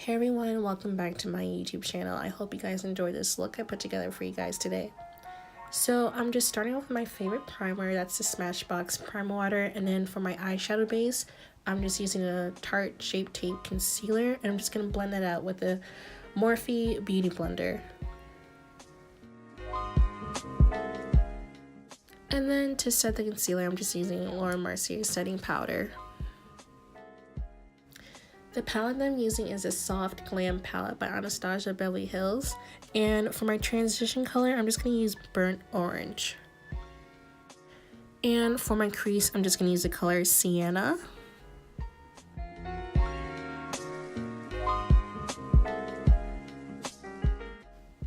Hey everyone, welcome back to my YouTube channel. I hope you guys enjoyed this look I put together for you guys today. So I'm just starting off with my favorite primer, that's the Smashbox Primer Water, and then for my eyeshadow base, I'm just using a Tarte Shape Tape Concealer, and I'm just going to blend that out with the Morphe Beauty Blender. And then to set the concealer, I'm just using Mercier setting powder. The palette that I'm using is a soft Glam palette by Anastasia Beverly Hills, and for my transition color I'm just going to use burnt orange. And for my crease I'm just going to use the color Sienna.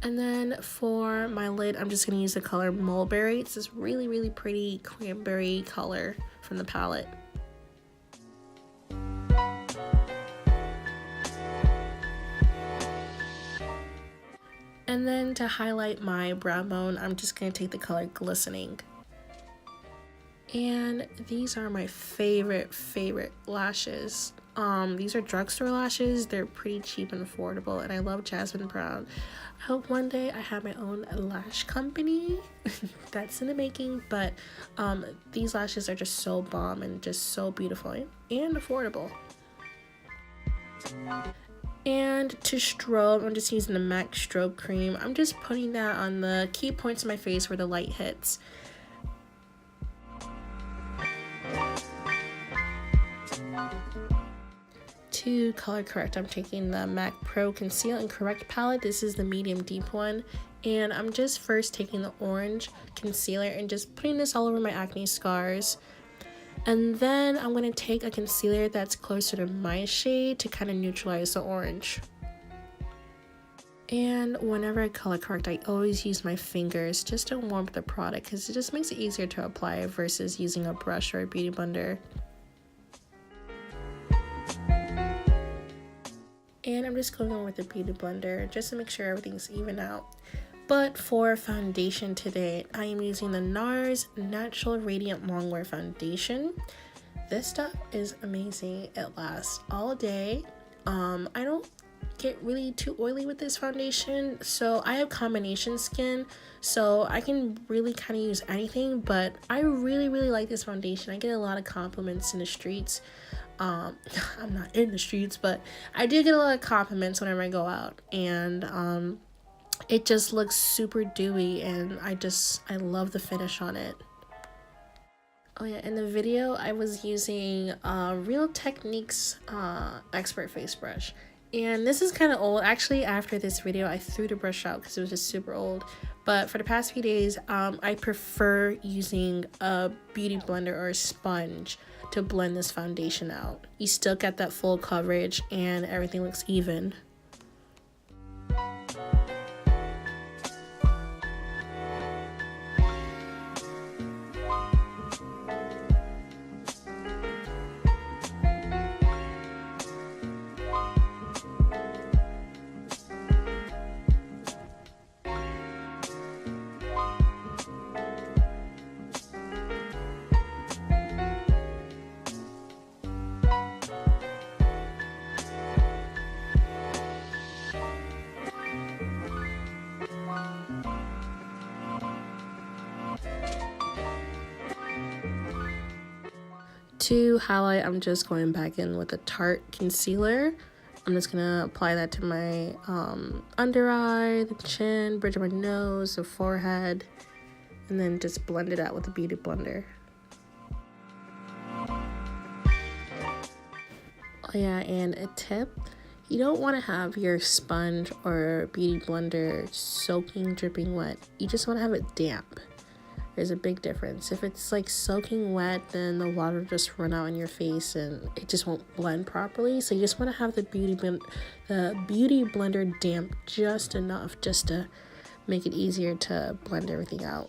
And then for my lid I'm just going to use the color Mulberry. It's this really pretty cranberry color from the palette. And then to highlight my brow bone, I'm just going to take the color Glistening. And these are my favorite lashes. These are drugstore lashes. They're pretty cheap and affordable, and I love Jasmine brown. I hope one day I have my own lash company. That's in the making, but these lashes are just so bomb and just so beautiful and affordable. And to strobe, I'm just using the MAC Strobe Cream. I'm just putting that on the key points of my face where the light hits. To color correct, I'm taking the MAC Pro Conceal and Correct palette. This is the medium deep one. And I'm just first taking the orange concealer and just putting this all over my acne scars. And then I'm going to take a concealer that's closer to my shade to kind of neutralize the orange. And whenever I color correct, I always use my fingers just to warm up the product because it just makes it easier to apply versus using a brush or a beauty blender. And I'm just going on with the beauty blender just to make sure everything's even out. But for foundation today, I am using the NARS Natural Radiant Longwear Foundation. This stuff is amazing. It lasts all day. I don't get really too oily with this foundation, so I have combination skin, so I can really kind of use anything, but I really like this foundation. I get a lot of compliments in the streets. I'm not in the streets, but I do get a lot of compliments whenever I go out, and it just looks super dewy, and I love the finish on it. Oh yeah, in the video I was using Real Techniques Expert Face Brush, and this is kind of old. Actually, after this video I threw the brush out because it was just super old, but for the past few days I prefer using a beauty blender or a sponge to blend this foundation out. You still get that full coverage and everything looks even. To highlight, I'm just going back in with a Tarte concealer. I'm just gonna apply that to my under eye, the chin, bridge of my nose, the forehead, and then just blend it out with a beauty blender. Oh yeah, and a tip, you don't want to have your sponge or beauty blender soaking, dripping wet. You just want to have it damp. There's a big difference. If it's like soaking wet, then the water will just run out in your face and it just won't blend properly. So you just want to have the beauty blender damp just enough just to make it easier to blend everything out.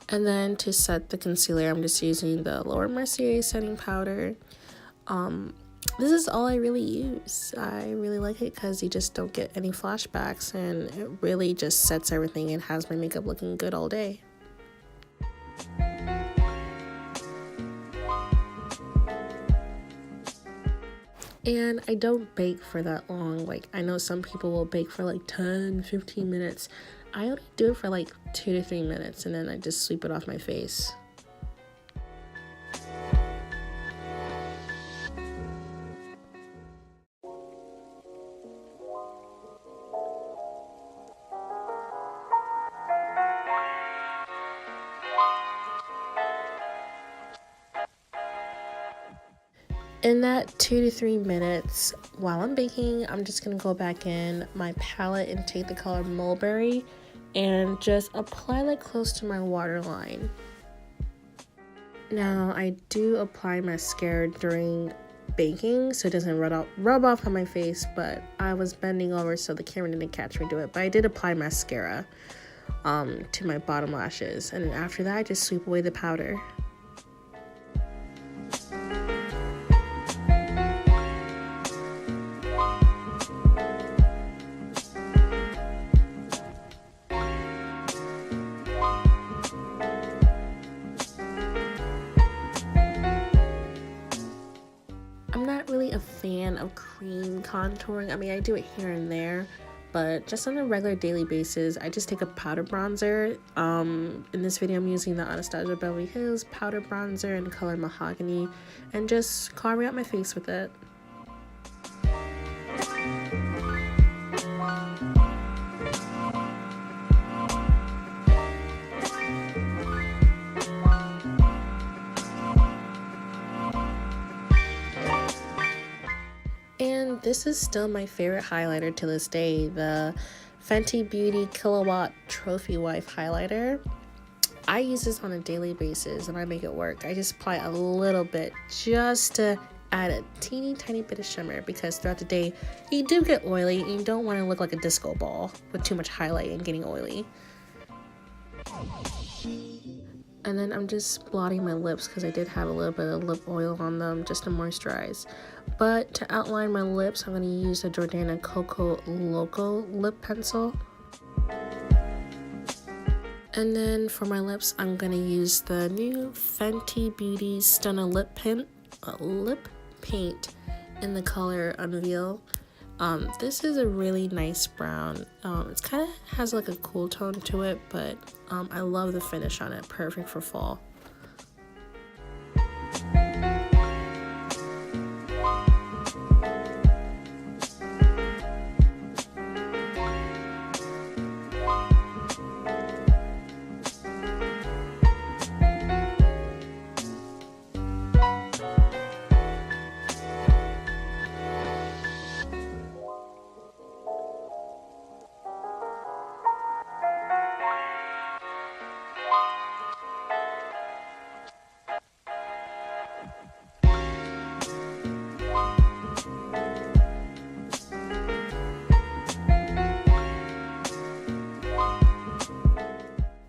And then to set the concealer, I'm just using the Lower Mercier setting powder. this is all I really use. I really like it because you just don't get any flashbacks, and it really just sets everything and has my makeup looking good all day. And I don't bake for that long. Like, I know some people will bake for like 10-15 minutes. I only do it for like 2 to 3 minutes, and then I just sweep it off my face. In that 2 to 3 minutes while I'm baking, I'm just going to go back in my palette and take the color Mulberry and just apply like close to my waterline. Now, I do apply mascara during baking so it doesn't rub off on my face, but I was bending over so the camera didn't catch me do it. But I did apply mascara to my bottom lashes, and then after that I just sweep away the powder. I'm not really a fan of cream contouring. I mean, I do it here and there, but just on a regular daily basis, I just take a powder bronzer. In this video, I'm using the Anastasia Beverly Hills powder bronzer in color Mahogany, and just carving out my face with it. And this is still my favorite highlighter to this day, the Fenty Beauty Killawatt Trophy Wife highlighter. I use this on a daily basis and I make it work. I just apply a little bit just to add a teeny tiny bit of shimmer, because throughout the day you do get oily and you don't want to look like a disco ball with too much highlight and getting oily. And then I'm just blotting my lips because I did have a little bit of lip oil on them just to moisturize. But to outline my lips, I'm going to use the Jordana Coco Loco lip pencil. And then for my lips, I'm going to use the new Fenty Beauty Stunna lip paint in the color Unveil. This is a really nice brown. It's kind of has like a cool tone to it, but I love the finish on it. Perfect for fall.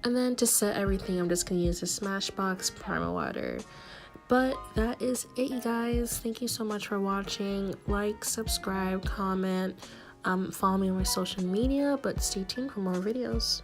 And then to set everything, I'm just going to use the Smashbox primer water. But that is it, you guys. Thank you so much for watching. Like, subscribe, comment, follow me on my social media, but stay tuned for more videos.